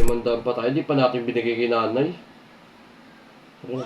Limandaan pa tayo. Hindi pa natin binigay kay nanay. Tara.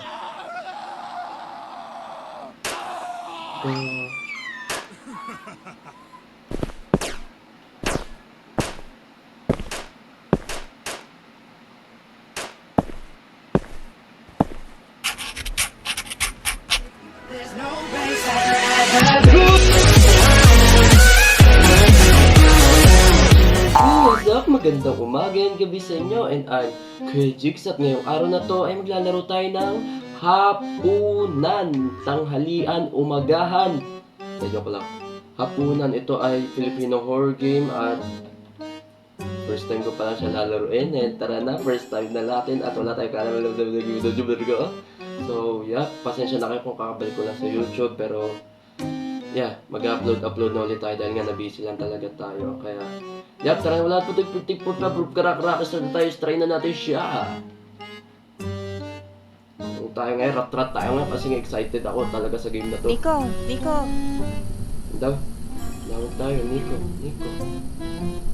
What's up? Magandang umaga and gabi sa inyo, and I'm Kuya Jigs, at ngayong araw na to ay maglalaro tayo ng hapunan, tanghalian, umagahan. Joke lang. Hapunan, ito ay Filipino horror game at first time ko pa lang siya lalaroin, and tara na, first time na natin at wala tayong kalaman ng video. So yeah, pasensya na kayo kung kakabalik ko lang sa YouTube, pero yeah, mag-upload na ulit tayo dahil nga na-busy lang talaga tayo. Kaya, yap, tara, wala po tig po na group karak-rakis na tayo, try na natin siya. Kung tayo ngayon, rat-rat tayo ngayon kasi excited ako talaga sa game na to. Nico! Daw, lawag tayo, Nico.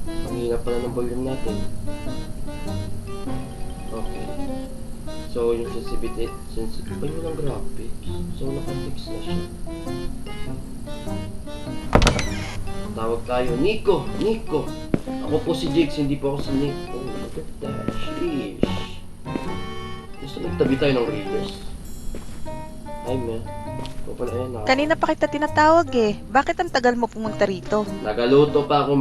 Ang hina pala ng volume natin. Okay. So, yung sensitivity ng graphics. So, naka-fix na siya. Tawag tayo, Nico! Ako po si Jigs, hindi po ako si Nico. Look at that, sheesh. Gusto magtabi tayo ng Readers. Ay, man. Ito pala yan, ha? Kanina pa kita tinatawag eh. Bakit ang tagal mo pumunta rito? Nagaluto pa ako,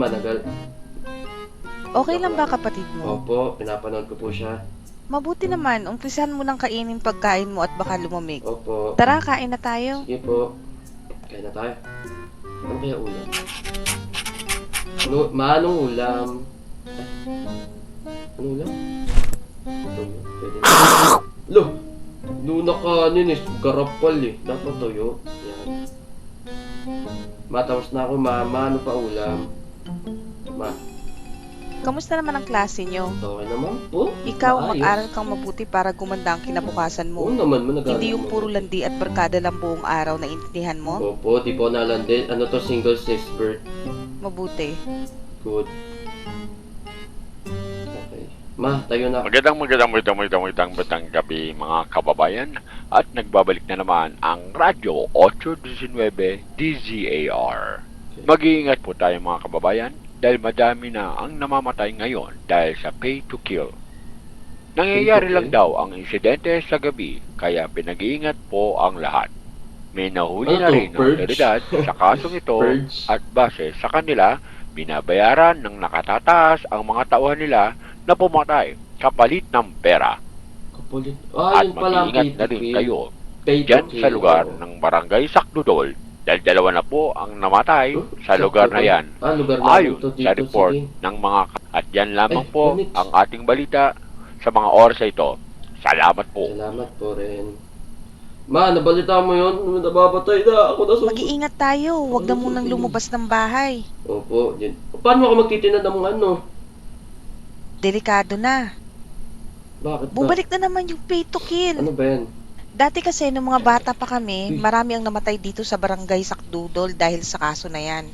Okay lang ba kapatid mo? Opo, pinapanood ko po siya. Mabuti naman, umpisahan mo ng kainin pagkain mo at baka lumamig. Opo. Tara, kain na tayo. Sige po. Kaya na tayo. Ano kaya ulam? Anong ulam? Ano ulam? Tuyo. Pwede na. Lo! Nuna kanin eh. Garapal eh. Dapat tuyo. Yan. Matapos na ako, mama. Ano pa ulam? Ma. Kamusta naman ang klase nyo? Okay naman po. Ikaw, Maayos. mag-aral kang mabuti para gumanda ang kinabukasan Oo mo. naman, nag-aaral Hindi yung naman. puro landi at barkada lang buong araw na intindihan mo. Opo, di po nalandi. Ano to, single expert. Mabuti. Good. Okay. Ma, tayo na. Magandang gabi mga kababayan, at nagbabalik na naman ang Radyo 819 DZAR. Mag-iingat po tayo mga kababayan dahil madami na ang namamatay ngayon dahil sa pay to kill. Nangyayari lang daw ang insidente sa gabi, kaya pinag-iingat po ang lahat. May nahuli Ano na to, rin ng purge? otoridad sa kasong ito Purge? at base sa kanila, binabayaran ng nakatataas ang mga tauhan nila na pumatay kapalit ng pera. Kapulit. At Yun pala ang mag-iingat na rin kayo Pay to dyan kill. sa lugar ng Barangay Sakdudol dahil dalawa na po ang namatay sa lugar na yan. Lugar na Ayon ito, sa dito, report sige. ng mga at yan lamang Ay, po minutes. ang ating balita sa mga oras ito. Salamat po. Salamat po rin. Ma, nabalita mo yun? Nababatay na. Ako na Mag-iingat tayo. Huwag na munang lumabas ng bahay. Opo, yun. Paano ako magtitinad ng mga ano? Delikado na. Bakit ba? Bubalik na naman yung pay to kill. Ano ba yan? Dati kasi nung mga bata pa kami, marami ang namatay dito sa Barangay Sakdudol dahil sa kaso na yan.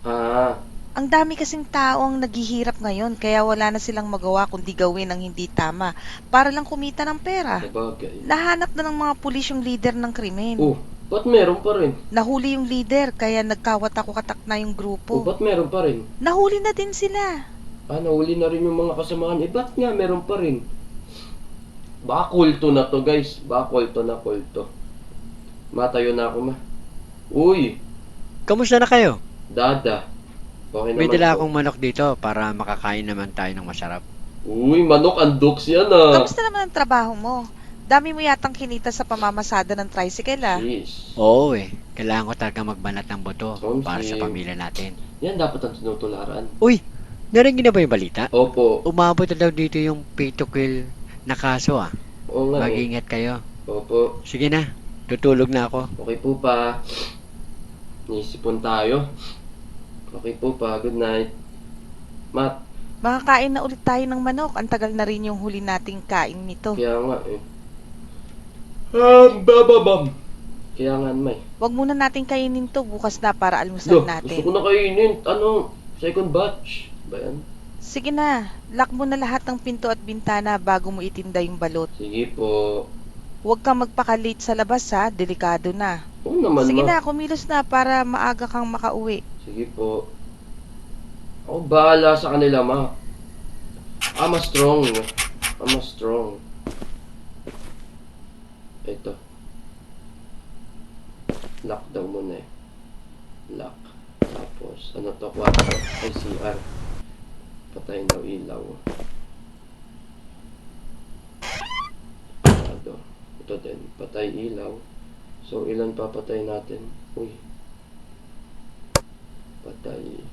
Ah, Ang dami kasing tao ang naghihirap ngayon kaya wala na silang magawa kundi gawin ang hindi tama para lang kumita ng pera. sabagay. Nahanap na ng mga pulis yung leader ng krimen. Oh, ba't meron pa rin? Nahuli yung leader kaya nagkawat-katak na yung Oh, grupo. ba't meron pa rin? Nahuli na din sila. Ah, nahuli na rin yung mga kasamahan. Ba't nga meron pa rin? Baka kulto na to, guys. Baka kulto. Matayo na ako, ma. Uy, Kamusta na kayo? dada. Okay May naman dala po. akong manok dito para makakain naman tayo ng masarap. Uy, manok, andoks yan ah. Kamusta naman ang trabaho mo? Dami mo yatang kinita sa pamamasada ng tricycle ah. Jeez. Oo kailangan ko talaga magbanat ng buto Somsi. para sa pamilya natin. Yan dapat ang tinutularan. Uy, narinig na ba yung balita? Opo. Umabot na daw dito yung pay to kill na kaso ah. Oo nga eh. Mag-ingat kayo. Opo. Sige na, tutulog na ako. Okay po pa. Nisipon tayo. Okay po pa. Good night. Mat, Makakain na ulit tayo ng manok. Ang tagal na rin yung huli nating kain nito. kaya nga eh. Bababam. Kaya nga may. Huwag muna natin kainin to bukas na para Lo, almusal gusto natin. ko na kainin. Ano? Second batch. Ba yan? Sige na, lock mo na lahat ng pinto at bintana bago mo itinda yung balot. Sige po. Huwag kang magpaka-late sa labas ha, delikado na. Oo naman, Sige ma. na, kumilos na para maaga kang makauwi. Sige po. Ako bahala sa kanila, ma. I'm a strong. I'm a strong. Ito. Lock daw muna eh. Lock. Tapos, ano to? 4. Ay, CR. Patayin daw ilaw. Ito din. Patay ilaw. So, ilan papatay natin? Uy. Patay.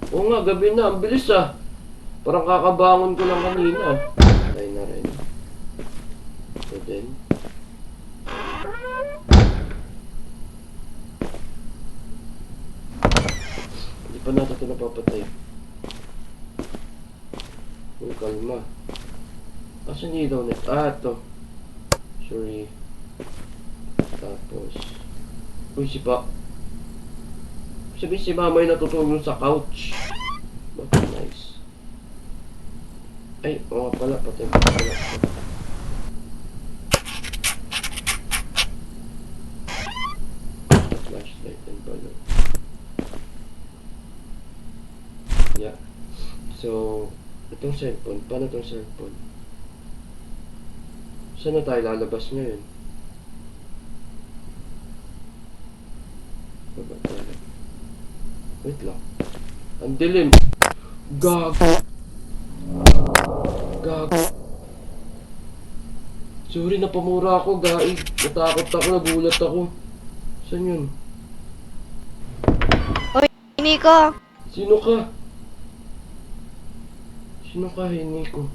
Oo nga, gabi na. Ang bilis ah. Parang kakabangon ko lang kanina. Patay na rin. Ito din. Hindi pa natin ito napapatay. Uy, kalma. Asan yung ilaw net? Ah, ito. Sorry. Tapos. Uy, si Pa. Sabi si Mama ay natutulog sa couch. But nice. Ay, oo nga pala. Patay pa pala. Flashlight and balloon. Yeah. So, itong cellphone. Paano itong cellphone? Saan na tayo lalabas ngayon? Baba tayo. Wait lang. Ang dilim. Gag. Gag. Sorry, napamura ako, gaig. Natakot ako, nagulat ako. Saan yun? Nico! Sino ka? Sino ka, Hiniko?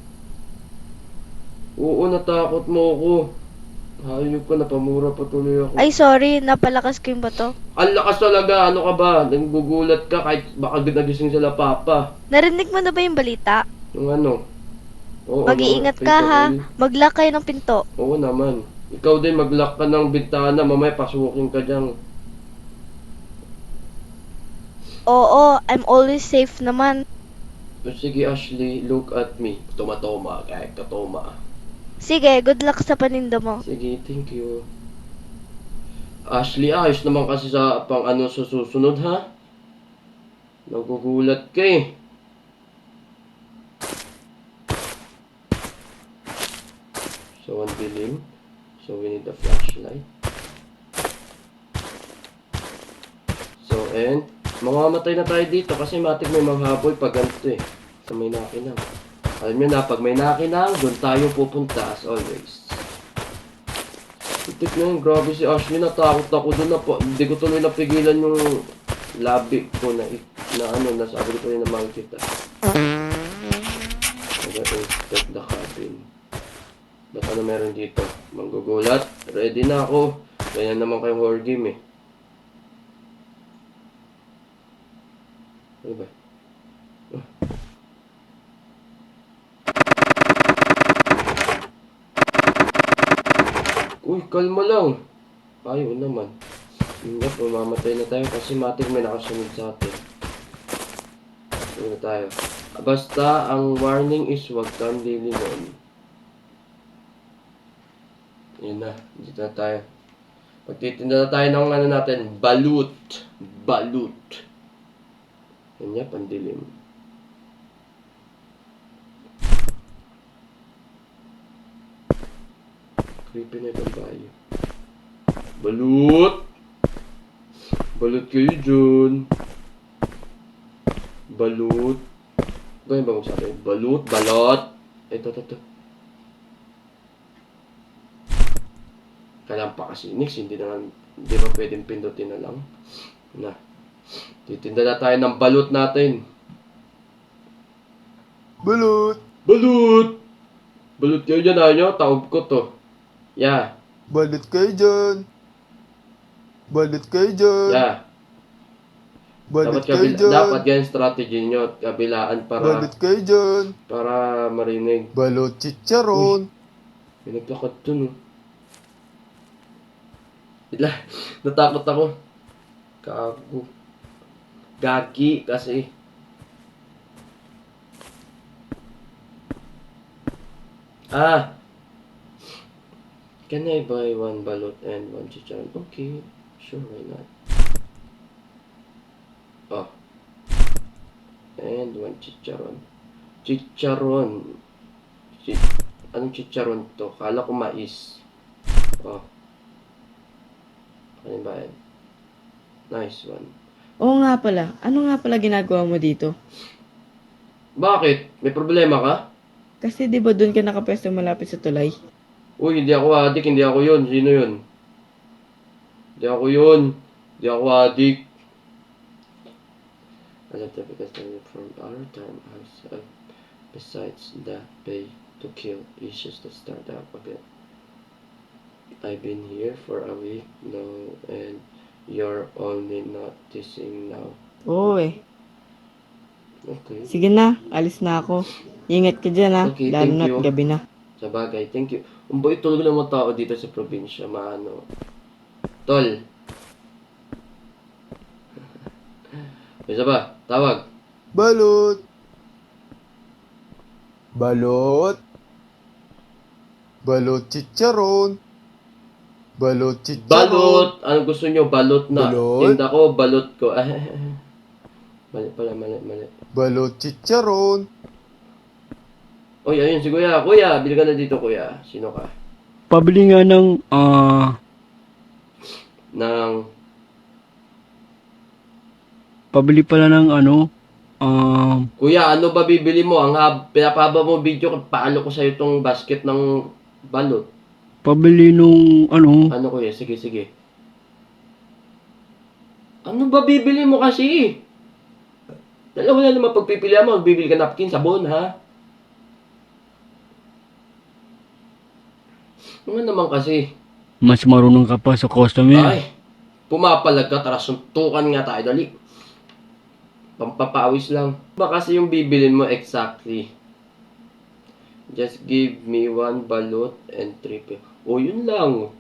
Oo, natakot mo ako. Hayop ka, napamura pa tuloy ako. Ay, sorry. Napalakas ko yung bato. Ang lakas talaga, ano ka ba? Nanggugulat ka kahit baka nagising sila papa. Narinig mo na ba yung balita? Yung ano? Oo, Mag-iingat ano, ka ha. Oil. Mag-lock kayo ng pinto. Oo naman. Ikaw din, mag-lock ka ng bintana, mamaya pasukin ka dyan. Oo, I'm always safe naman. Sige, Ashley, look at me. Tumatoma, kahit katoma. Sige, good luck sa paninda mo. Sige, thank you. Ashley, ayos naman kasi sa pang ano sa susunod, ha? Nagugulat ka eh. So, ang dilim. So, we need a flashlight. So, and mamamatay na tayo dito kasi matik may manghabol pag ganito eh. Sa may nakinang. Alam nyo na, pag may nakinang, doon tayo pupunta as always. Itik na yun, grabe si Ashley, natakot ako doon na po. Hindi ko tuloy napigilan yung labi ko na ano, nasabi ko rin na makikita. Inspect the cabin. Ba't ano meron dito? Manggugulat? Ready na ako. Ganyan naman kayong horror game eh. Ano ba? Uy, kalma lang. Ayaw naman. Hindi, pumamatay na tayo kasi matik may nakasunod sa atin. Ano na tayo? Basta, ang warning is huwag kang lilingon. Yun na, dito na tayo. Pagtitinda na tayo ng ano natin, balut. Balut. Yan niya, pandilim. Creepy na itong bayo. Balut! Balut kayo dyan. Balut. Ganyan ba magsabi? Balut, balot. Ito. Kailangan pa kasi Nix, hindi ba pwedeng pindutin na lang? Na. Titinda na tayo ng balut natin. Balut! Balut! Balut kayo dyan, nyo? Taob ko to. Yeah. Balut kayo dyan! Balut kayo dyan! Yeah. Balut kayo dyan! Dapat ganyan strategy nyo. Kabilaan Balut kayo dyan! para marinig. Balut chicharon! May naglakad dun, oh. Natakot ako. Kago. Gagi kasi. Ah, can I buy one balot and one chicharon? Okay, sure, why not? Oh, and one chicharon. Chicharon. Anong chicharon to? Kala ko mais. Oh, ano ba yan? Nice one. Oo nga pala. Ano nga pala ginagawa mo dito? Bakit? May problema ka? Kasi di ba doon ka nakapwesto malapit sa tulay? Uy, hindi ako adik, hindi ako yun. Sino yun? Hindi ako yun. Hindi ako adik. I left that because from our time outside. Besides that, pay to kill issues to start out a bit. I've been here for a week now and you're only noticing now. Oo eh. Okay. Sige na, alis na ako. Ingat ka dyan ha, Okay, lalo thank na't you. gabi na. Sa bagay, thank you. Umboy tulog ng mga tao dito sa probinsya, maano. Tol. Isa ba? Tawag. Balot. Balot. Balot chicharon. Balot chicharon. Balot! Anong gusto nyo? Balot na. Balot? Tinda ko, balot ko. Mali pala, mali. Balot chicharon. Uy, ayun si Kuya. Kuya, bili ka na dito, Kuya. Sino ka? Pabili nga ng, Nang... pabili pala ng Kuya, ano ba bibili mo? Pinapahaba mo video, paalo ko sa'yo itong basket ng balot. pabili nung, Ano, Kuya? Sige. Ano ba bibili mo kasi? Dalawa na naman pagpipilian mo. Bibili ka napkin, sabon, ha? Ano naman kasi? mas marunong ka pa sa customer. Ay, pumapalag ka, tara suntukan nga tayo, dali. Pampapawis lang. Ba kasi yung bibilin mo exactly? Just give me one balot and 3 pe. O, yun lang.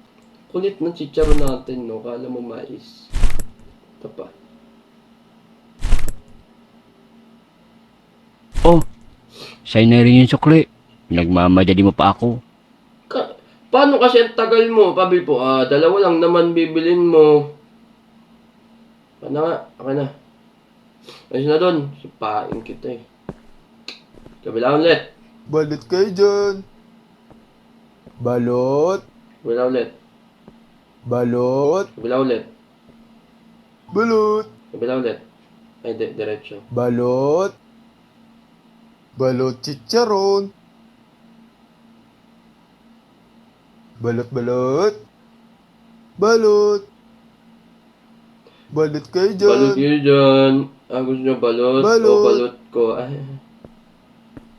Kulit ng chicharo natin, no? Kala mo mais. Ito pa. Oh, sa'yo na rin yung sukli. Nagmamadali mo pa ako. Paano kasi ang tagal mo? Pabil po, dalawa lang naman bibilin mo. Paano nga? Okay na. Ayos na doon. Sipain kita eh. Kabila ulit. Balot kayo dyan. Balot. Kabila ulit. Balot. Kabila ulit. Balot. Kabila ulit. Ay, diretso. Balot. Balot chicharon. Balot. Balot. Balot kayo dyan. Balot yun dyan. Gusto nyo balot? Balot. O balot ko. Ay.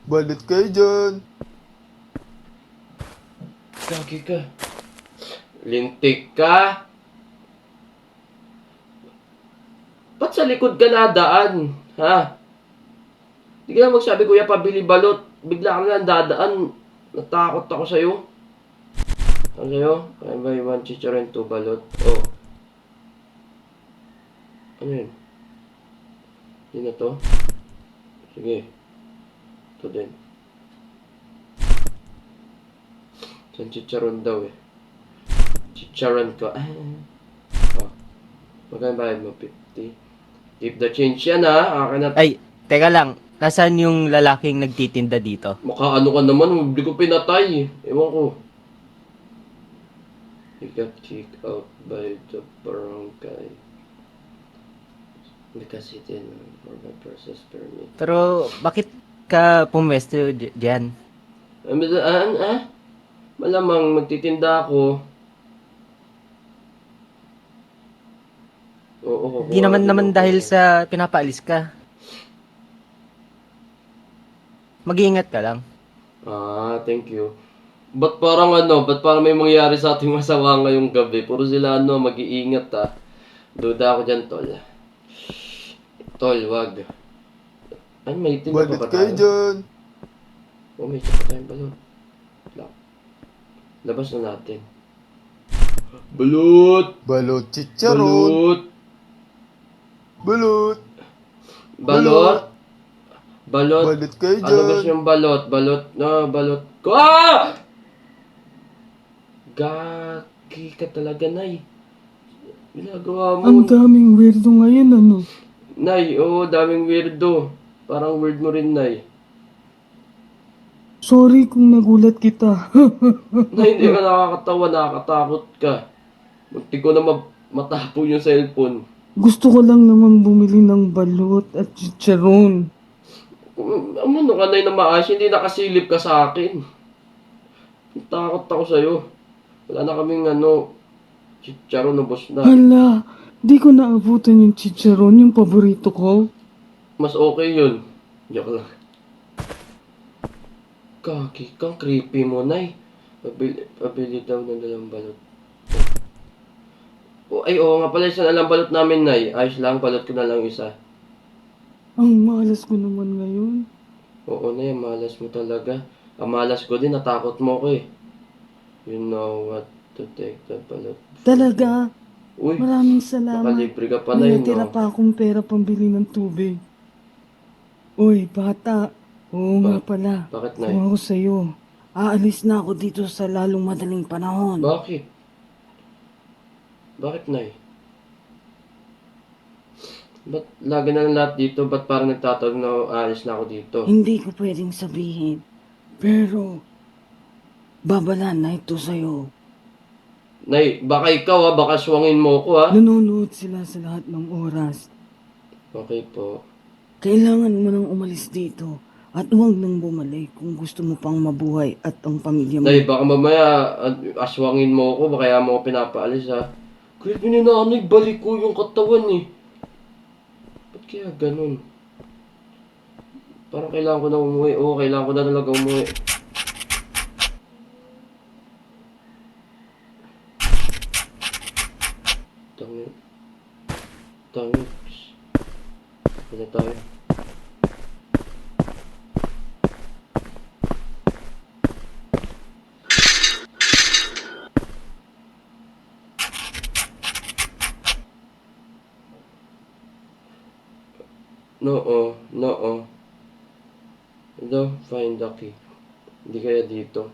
Balot kayo dyan. Gagi ka. Lintik ka. Ba't sa likod ka nadaan? Ha? Hindi ka na magsabi, Kuya, pabili balot. Bigla ka na dadaan. Natakot ako sa'yo. Ano sa'yo? I buy one chicharon, 2 balot. Oh. Ano yun? Hindi na to? Sige. Ito din. Saan chicharon daw eh? Chicharon ko. Oh. Magkano bayad mo? 50. Keep the change yan ha. Akin na. Ay, teka lang. Nasaan yung lalaking nagtitinda dito? Mukha ano ka naman. Hindi ko pinatay. Ewan ko. He got kicked out by the barangay. Because he didn't for my process permit. Pero bakit ka pumesto diyan? Malamang magtitinda ako. Oo. Hindi naman dahil sa pinapaalis ka. Mag-iingat ka lang. Thank you. Ba't parang may mangyari sa ating masawa ngayong gabi? Puro sila mag-iingat Duda ako dyan, tol. Tol, wag. Ay, may tinda pa Balot ba kayo tayo? dyan. Oh, may isa pa tayong balon. Labas na natin. Balot! Balot chicharon. Balot! Balot. Balot! Balot. Balot kayo Ano gusto dyan. yung balot? Balot na, balot ko. Ah! Gagi ka talaga, Nay. Ginagawa mo. Ang daming weirdo ngayon, ano? Nay, oo, daming weirdo. Parang weird mo rin, Nay. Sorry kung nagulat kita. Nay, hindi ka nakakatawa, nakakatakot ka. Munti ko na matapon yung cellphone. Gusto ko lang naman bumili ng balot at chicharon. Ano ka, Nay, na maayos? Hindi nakasilip ka sa akin. Takot ako sa'yo. Wala na kaming chicharon na boss na. Hala, di ko naabutan yung chicharon, yung paborito ko. Mas okay yun. Joke lang. Kaki kang creepy mo, Nay. Pabili daw ng dalang balot. Ay, oo nga pala, isang alam balot namin, Nay. Ayos lang, balot ko na lang isa. Ang malas ko naman ngayon. Oo, Nay, malas mo talaga. Ang malas ko din, natakot mo ko eh. You know what to take the balot. Talaga, Uy, maraming salamat. nakalibre ka pa, May Nay, natira no? pa akong pera pambili ng tubig. Uy, bata. Oo nga pala. Bakit, Nay? Kung ako sa'yo, aalis na ako dito sa lalong madaling panahon. Bakit? Bakit, Nay? Ba't lagi na lang lahat dito? Ba't parang nagtatawag na aalis na ako dito? Hindi ko pwedeng sabihin. Pero, babala na ito sa'yo. Nay, baka ikaw baka swangin mo ko ha? Nanonood sila sa lahat ng oras. Okay po. Kailangan mo nang umalis dito. At huwag nang bumalik kung gusto mo pang mabuhay at ang pamilya mo. Nay, baka mamaya aswangin mo ko, baka kaya mo ko pinapaalis ha? Kuya, nanay, balik ko yung katawan eh. Ba't kaya ganun? Parang kailangan ko na umuwi. Oo, kailangan ko na talaga umuwi. Tangi. Tangi. Ano tayo? No. Hello, find the key. Hindi kaya dito.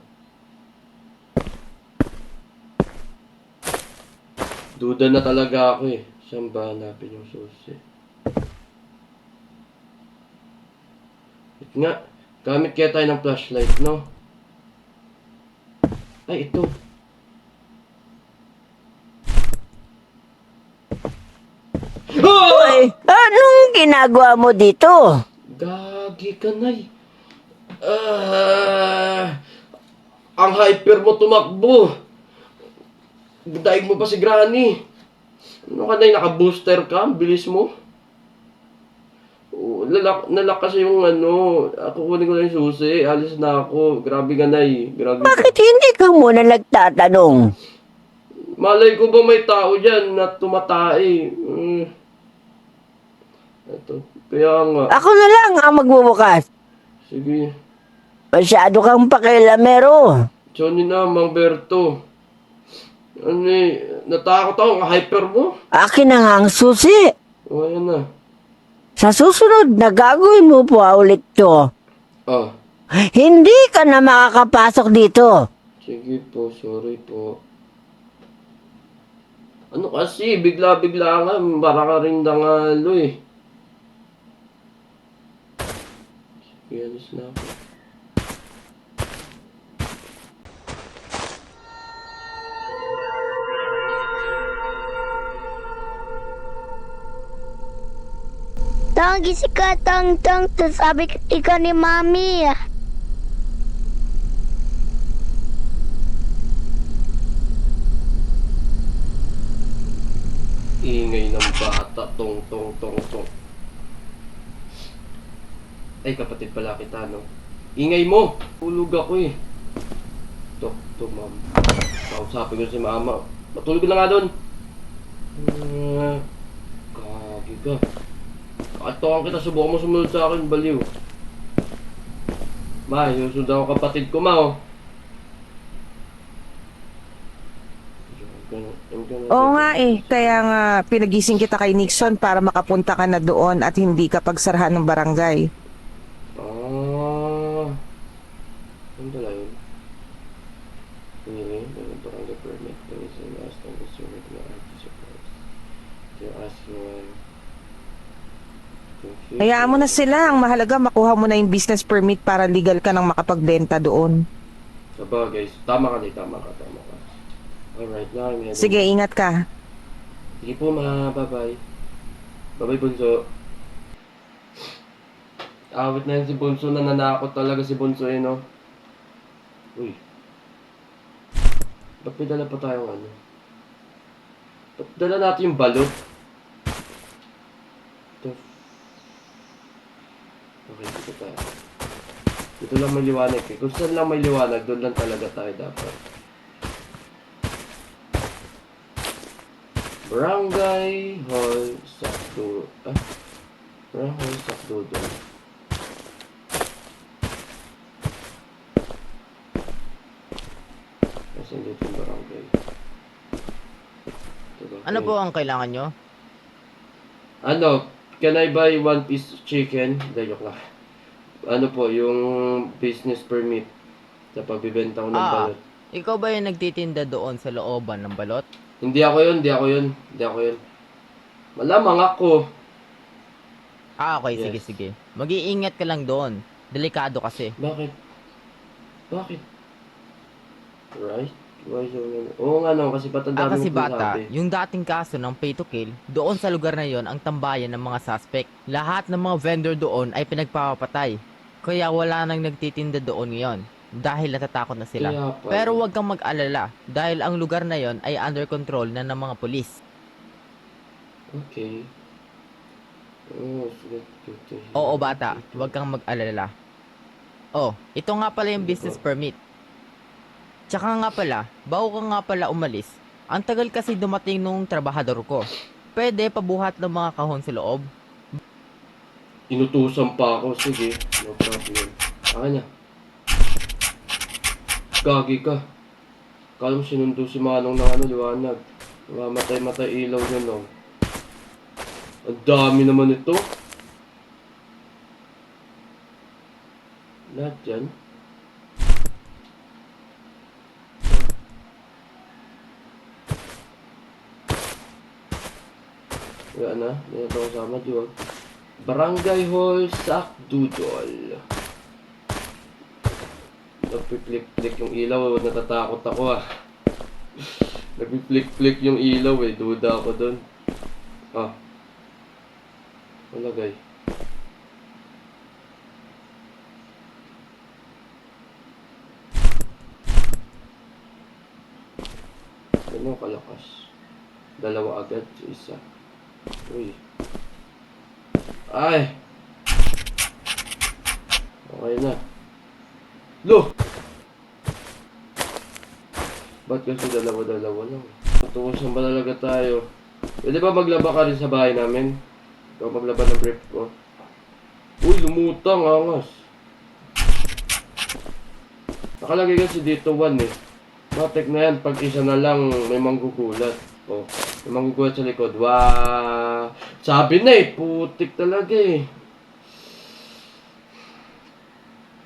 Duda na talaga ako eh. Saan ba hanapin yung susi? Wait nga. Gamit kaya tayo ng flashlight, no? Ay, ito. Uy, anong ginagawa mo dito? Gagi ka, Nay. Ang hyper mo tumakbo. Daig mo pa si Granny. Ano ka, Nay? Naka-booster ka? Ang bilis mo. Nalak kasi yung ako kunin ko na yung susi. Alis na ako. Grabe ka, Nay. Grabe ka. Bakit hindi ka muna nagtatanong? Malay ko ba may tao dyan na tumatay? Ito. Kaya nga. Ako na lang ang magbubukas. Sige. Masyado kang pakialamero. Johnny na, Mang Berto. Natakot ako. Ang hyper mo. Akin na nga ang susi. O, ayan na. Sa susunod na gagawin mo pa ulit to, Ah, hindi ka na makakapasok dito. sige po. Sorry po. Ano kasi? Bigla-bigla nga. Para ka rin dangalo eh. Sige, alis na ako. Tang, gising ka, tang. Sabi ikaw ni Mami. Ingay ng bata. Tong. Ay, kapatid pala kita, no? Ingay mo! Tulog ako eh. To, ma'am. Kausapin ko si mama. Matulog na nga doon. Kagi ka. Katawa kita, subukan mo sumunod sa akin, baliw. Ma, susundan ko kapatid ko, ma, oh. Oo nga eh, kaya nga pinagising kita kay Nixon para makapunta ka na doon at hindi ka pagsarahan ng barangay. Hayaan mo na sila. Ang mahalaga, makuha mo na yung business permit para legal ka nang makapagbenta doon. Sabagay, tama ka, tama ka. Alright, now I'm heading. Sige, ingat ka. Sige po, bye-bye. Bye-bye, Bunso. Awit na yun si Bunso, nananakot talaga si Bunso no? Uy. Ba't may dala pa tayong ano? Ba't dala natin yung balot? Ito. Okay, dito tayo. Dito lang may liwanag eh. Kung saan lang may liwanag, doon lang talaga tayo dapat. Barangay Hall Sakdo. Barangay Hall Sakdo doon. Nasaan dito yung barangay? Ano po ang kailangan nyo? Ano? Can I buy 1 piece chicken? Dayok lang. Ano po, yung business permit sa pagbibenta ko ng balot. Ikaw ba yung nagtitinda doon sa looban ng balot? Hindi ako yun. Malamang ako. Okay, Yes. sige. Mag-iingat ka lang doon. Delikado kasi. Bakit? Right? Why so oo nga no, kasi bata dami Kasi mong bata, sinasabi. yung dating kaso ng pay to kill, doon sa lugar na yon ang tambayan ng mga suspect. Lahat ng mga vendor doon ay pinagpapatay. Kaya wala nang nagtitinda doon ngayon. Dahil natatakot na sila. Kaya pala. Pero huwag kang mag-alala. Dahil ang lugar na yon ay under control na ng mga pulis. Okay. Oh, sige. Oo bata, huwag kang mag-alala. Oh, ito nga pala yung business permit. Tsaka nga pala, bago ka nga pala umalis, ang tagal kasi dumating nung trabahador ko. Pwede pabuhat ng mga kahon sa loob. Inutusan pa ako, sige. No problem. Akin na. Gagi ka. Kala mo sinundo si Manong ng ano, liwanag. Mamatay ilaw yun, no. Ang dami naman ito. Lahat yan. Wala na, hindi na ito kasama, diba? Barangay Hall Sakdudol. Nagpiplik-plik yung ilaw, natatakot ako Nagpiplik-plik yung ilaw duda ako dun. Malagay. Ano kalakas? Dalawa agad, isa. Uy. Ay! Okay na. Lo! Ba't kasi dalawa-dalawa lang? Matukusan ba talaga tayo? Pwede ba maglaba ka rin sa bahay namin? Ikaw maglaba ng brief ko. Uy, lumutang, angas. Nakalagay kasi dito 1 Matek na yan, pag isa na lang may manggugulat. May manggugulat sa likod. Wow! Sabi na putik talaga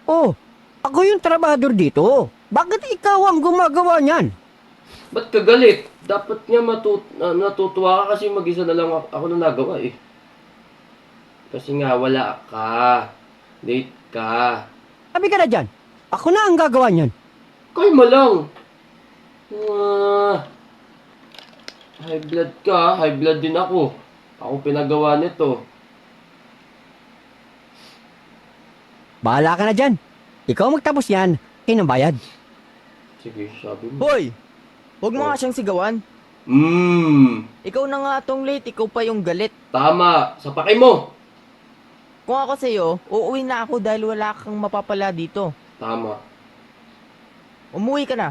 Oh, ako yung trabahador dito. Bakit ikaw ang gumagawa niyan? Ba't ka galit? Dapat nga natutuwa ka kasi mag-isa na lang ako na nagawa Kasi nga wala ka. Late ka. Sabi ka na dyan. Ako na ang gagawa niyan. Kay mo lang. High blood ka. High blood din ako. Ako pinagawa nito. Bahala ka na dyan. Ikaw magtapos yan. Bayad. Sige, sabi mo. Hoy! Huwag mo nga siyang sigawan. Ikaw na nga tong late, ikaw pa yung galit. Tama. Sapakay mo. Kung ako sa'yo, uuwi na ako dahil wala kang mapapala dito. Tama. Umuwi ka na.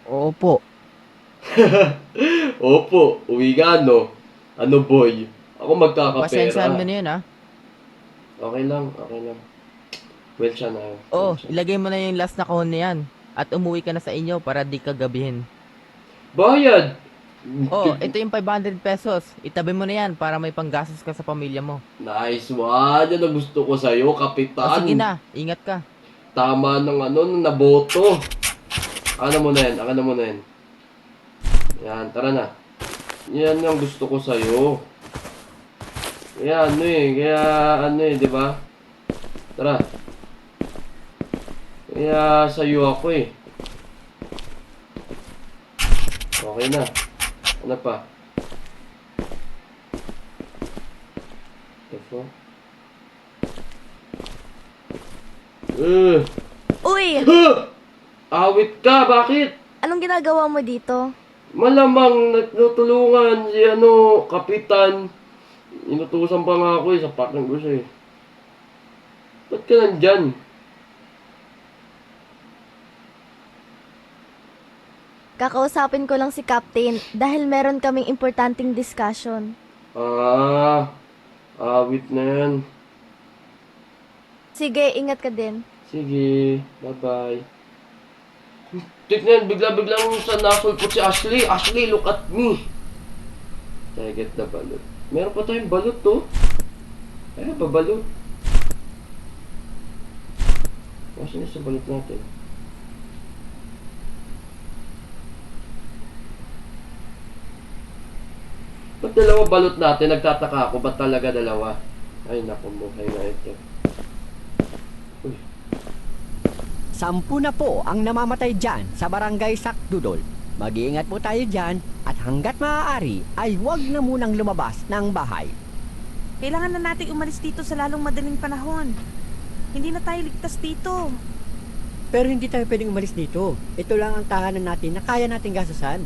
Opo. Opo. Uwi ka, no? Ano, boy? Ako magkakapera. Pasensyahan mo na yun, Okay lang. Well, siya na. Oh, ilagay mo na yung last na kahon na yan. At umuwi ka na sa inyo para di ka gabihin. Bayad! Oh, ito yung 500 pesos. Itabi mo na yan para may panggastos ka sa pamilya mo. Nice one! Yan ang gusto ko sa'yo, kapitan. Sige na, ingat ka. Tama ng naboto. Akin na muna yan. Yan, tara na. Yan ang gusto ko sa'yo. di ba? Tara. Kaya sa'yo ako eh. Okay na. Ano pa? Ito. Uy! Awit ka, bakit? Anong ginagawa mo dito? Malamang natutulungan si kapitan. Inutusan pa nga ako eh, sapakin ko siya eh. Ba't ka nandyan? Kakausapin ko lang si Captain dahil meron kaming importanteng discussion. Awit na yan. Sige, ingat ka din. Sige, bye-bye. Tignan, bigla-biglang sa nasulpot si Ashley. Ashley, look at me. Can I get the balot? Meron pa tayong balot to. Ayun pa balot. Kasi na sa balot natin. Ba't dalawa balot natin? Nagtataka ako. Ba't talaga dalawa? Ay, naku mo. Ay, na ito. Uy. 10 na po ang namamatay dyan sa barangay Sakdudol. Mag-iingat po tayo dyan at hanggat maaari ay huwag na munang lumabas ng bahay. Kailangan na nating umalis dito sa lalong madaling panahon. Hindi na tayo ligtas dito. Pero hindi tayo pwedeng umalis dito. Ito lang ang tahanan natin na kaya nating gastusan.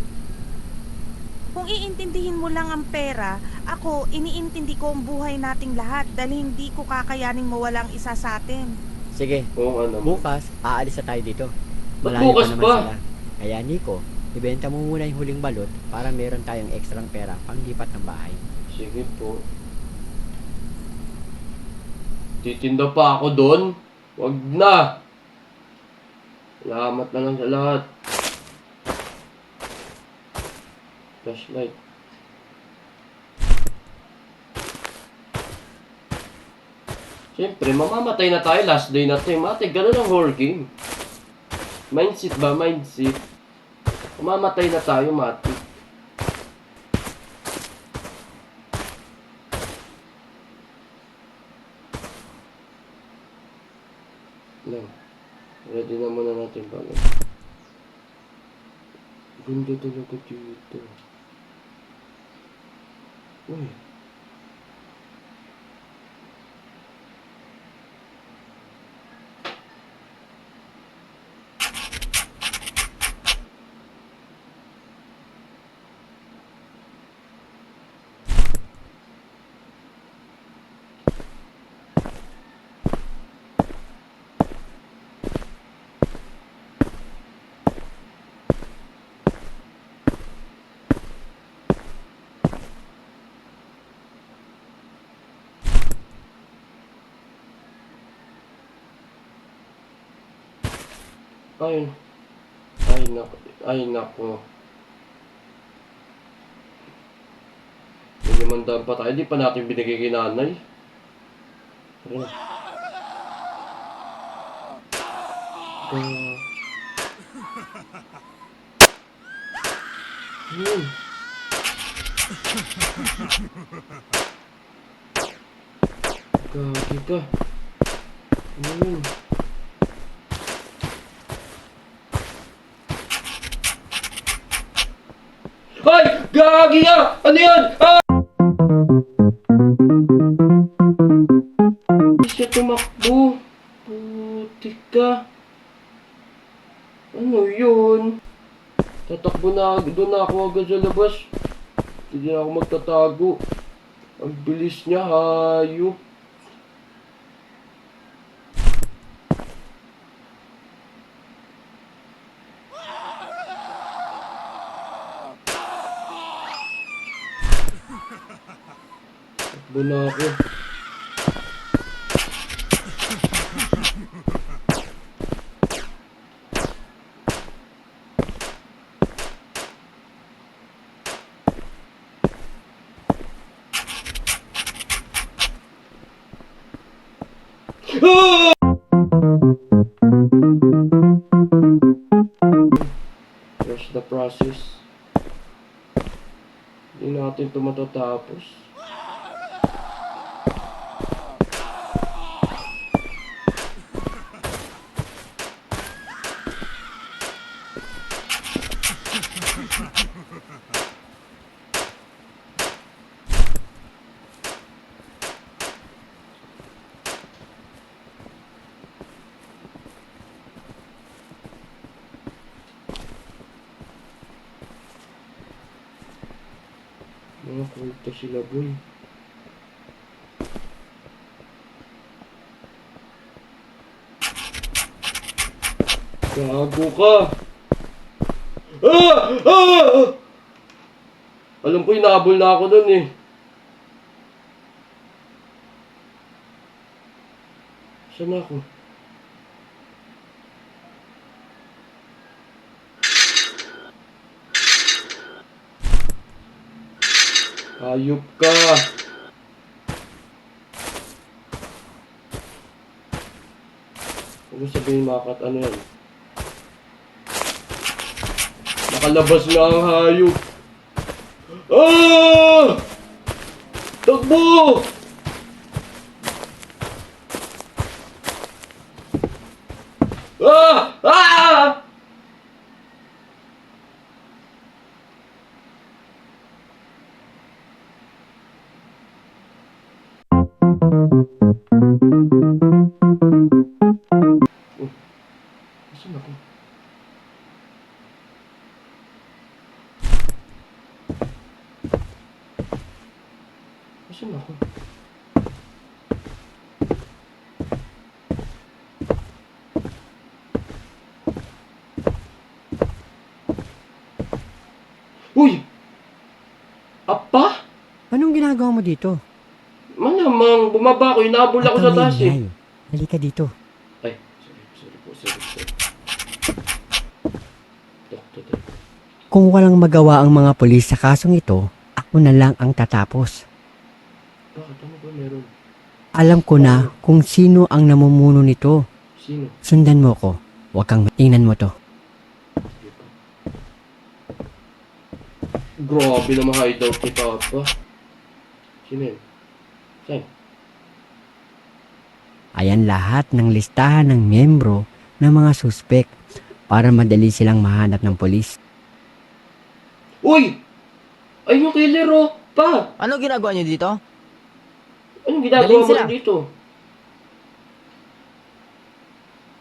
Kung iintindihin mo lang ang pera, ako, iniintindi ko ang buhay nating lahat dahil hindi ko kakayaning mawala ang isa sa atin. Sige, Oo nga naman. bukas aalis na tayo dito. Ba't Malayo bukas pa naman pa? sila. Kaya Nico, ibenta mo muna yung huling balot para meron tayong ekstrang pera pang lipat ng bahay. Sige po. Titinda pa ako doon? Wag na! Salamat na lang sa lahat. Flashlight. Siyempre, mamamatay na tayo last day na tayo. Mate, ganun ang horror game. Mindset ba? Mindset. Mamamatay na tayo, mate. Lang. Ready na muna natin pala. Ganda talaga dito. Uy. Ay. Ay, nako. Ay, nako. May 500 pa tayo. Di pa natin binigay kay nanay. Tara na. Yun. Gagi ka. Yun. Ay! Gagi ka! Ano yan? Ah! Hindi siya tumakbo. Putik ka. Ano yun? Tatakbo na doon na ako agad sa labas. Hindi na ako magtatago. Ang bilis niya, hayop. Takbo na ako. Rush the process. Hindi natin ito matatapos. mga kulto sila, boy. Gago ka! Ah! Ah! Alam ko, inaabol na ako dun eh. Saan na ako? Hayop ka! Huwag mo sabihin makat, ano yan? Nakalabas na ang hayop! Ah! Takbo! Ah! Ah! Saan ako? Saan ako? Uy! Apa? Anong ginagawa mo dito? Malamang, bumaba ako, inabol ako sa taas eh. Maingay. Halika dito. Ay, sorry po. Doktor. Kung walang magawa ang mga pulis sa kasong ito, ako na lang ang tatapos. Bakit? Ano ba meron? Alam ko na kung sino ang namumuno nito. Sino? Sundan mo ko. Huwag kang tingnan mo to. Grabe na ma-hideout ni Papa. Sino yun? Saan? Ayan lahat ng listahan ng miyembro ng mga suspek para madali silang mahanap ng polis. Uy! Ay, yung killer oh! Pa! Ano ginagawa niyo dito? Anong ginagawa Galing mo sila. dito?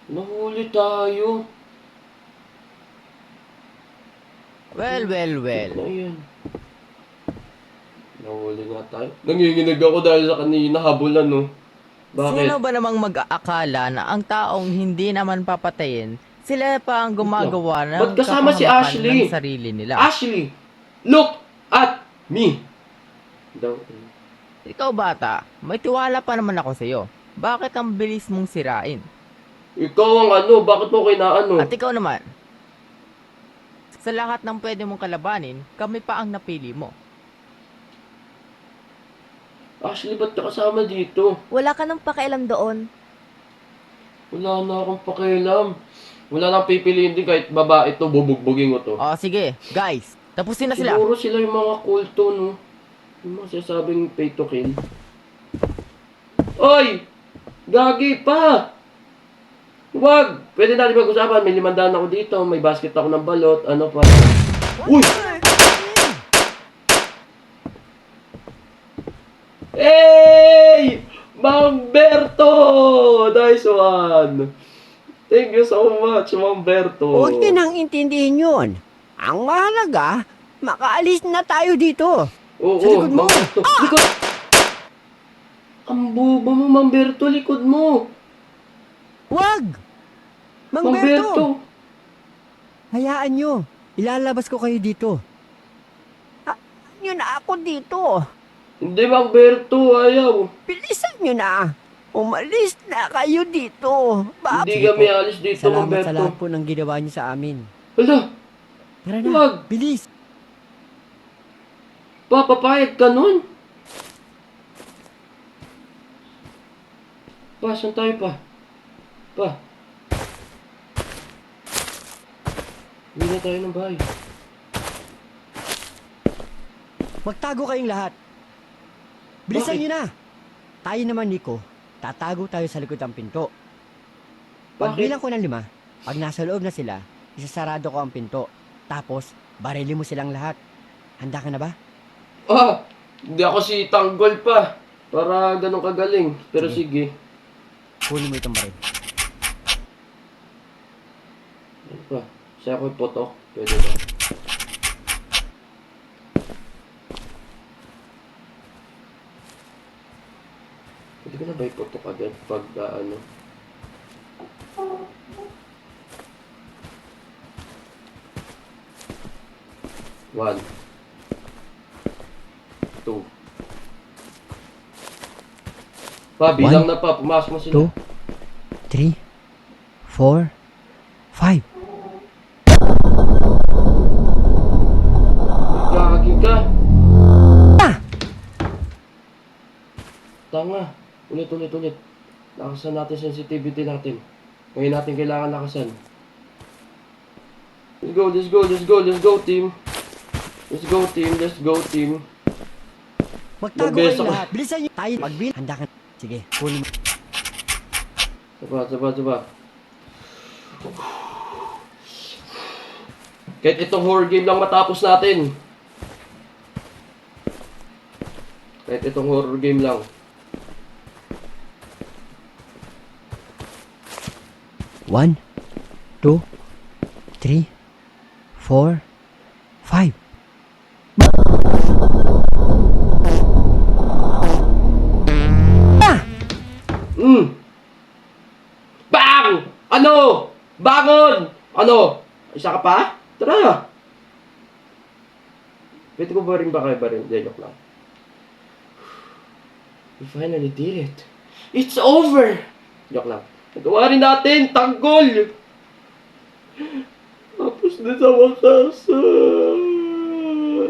Nahuli tayo. Well. Ano yan? Nahuli nga tayo. Nanginginig ako dahil sa kanina habulan no. Bakit? Sino ba namang mag-aakala na ang taong hindi naman papatayin, sila pa ang gumagawa ng Ba't kasama si kapahamakan Ashley? ng sarili nila? Ashley! Look at me! Daw. Ikaw bata, may tiwala pa naman ako sa'yo. Bakit ang bilis mong sirain? Ikaw ang ano, bakit mo kinaano? At ikaw naman, sa lahat ng pwede mong kalabanin, kami pa ang napili mo. Ashley, ba't ka kasama dito? Wala ka nang pakialam doon. Wala na akong pakialam. Wala nang pipiliin din kahit babae to, bubugbugin ko to. O sige, guys, tapusin na sila. Siguro sila yung mga kulto, no? Yung mga sasabing pay to kill. Oy! Gagi pa! Wag! Pwede natin pag-usapan. May 500 ako dito. May basket ako ng balot. Ano pa? Uy! Hey! Mang Berto! Nice one! Thank you so much, Mang Berto. Huwag niyo nang intindihin yun. Ang mahalaga, makaalis na tayo dito. Oo, Sa likod mo. Mang Berto. Likod! Ang boba mo, Mang Berto. Likod mo. Huwag! Mang Mang Berto! Berto. Hayaan nyo. Ilalabas ko kayo dito. Yun na ako dito. Hindi, Mang Berto. Ayaw. Bilisan nyo na. Umalis na kayo dito. Hindi kami alis dito, Mang Salamat sa Berto. lahat po ng ginawa nyo sa amin. Hala, Tara na, Wag. bilis. papapayag ka nun. Pa, saan tayo pa? Pa. Uwi na tayo ng bahay. Magtago kayong lahat. Bilisan Bakit? nyo na. Tayo naman, Nico. Tatago tayo sa likod ng pinto. Bakit? Pagbilang ko ng 5, pag nasa loob na sila, isasarado ko ang pinto. Tapos, barili mo silang lahat. Handa ka na ba? Ah, hindi ako si Tanggol pa. Para ganun kagaling. Pero sige. Kunin mo itong baril. Ano pa? Siya ako'y potok. Pwede ba? Hindi ko na ba iputok agad pag ano? One. Two. Pa, bilang na pa. Pumasok mo sila. 2, 3, 4, 5. Gagi ka. Tanga. Ulit. Lakasan natin sensitivity natin. Ngayon natin kailangan lakasan. Let's go team. Let's go team. Magtago Mabesa kayo ko. lahat. Bilisan nyo. Tayo magbil. Handa ka. Sige, kunin mo. Saba. Kahit itong horror game lang matapos natin. Kahit itong horror game lang. One, 2, 3, 4, 5. Bang! Ano? Bangon! Ano? Isa ka pa? Tara! Pwede ko ba rin ba kayo ba rin? Joke lang. We finally did it. It's over! Joke lang. Nagawa rin natin! Tanggol! Tapos na sa wakas.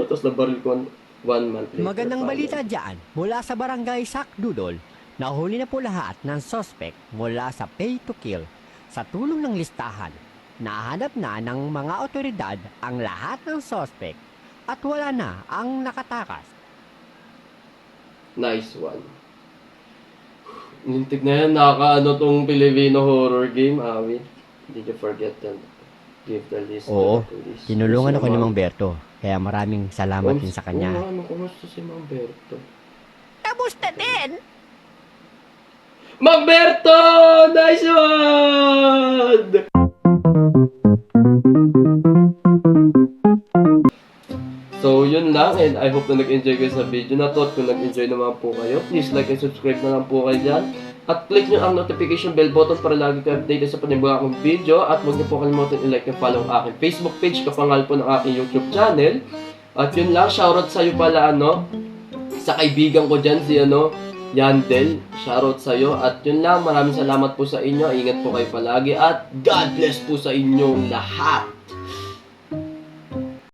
Tapos nabaril ko 1 month later. Magandang balita dyan. Mula sa barangay Sakdudol, nahuli na po lahat ng suspect mula sa pay to kill. Sa tulong ng listahan, nahanap na ng mga otoridad ang lahat ng suspect at wala na ang nakatakas. Nice one. Nintig na yan, nakakaano tong Filipino horror game, Awi. Did you forget to give the list Oo, to the police? tinulungan ako ni Mang Mang Berto, kaya maraming salamat din sa kanya. Oo, ano, kumusta si Mang Berto? Kamusta din? Mang Berto! Nice one! So, yun lang, and I hope na nag-enjoy kayo sa video na to. At kung nag-enjoy naman po kayo, please like and subscribe na lang po kayo dyan. At click nyo ang notification bell button para lagi kayo updated sa panibagong video. At huwag nyo po kalimutan i-like and follow ang aking Facebook page, kapangal po ng aking YouTube channel. At yun lang, shoutout sa'yo pala, sa kaibigan ko dyan, si Yandel. Shoutout sa'yo. At yun lang, maraming salamat po sa inyo. Ingat po kayo palagi. At God bless po sa inyong lahat.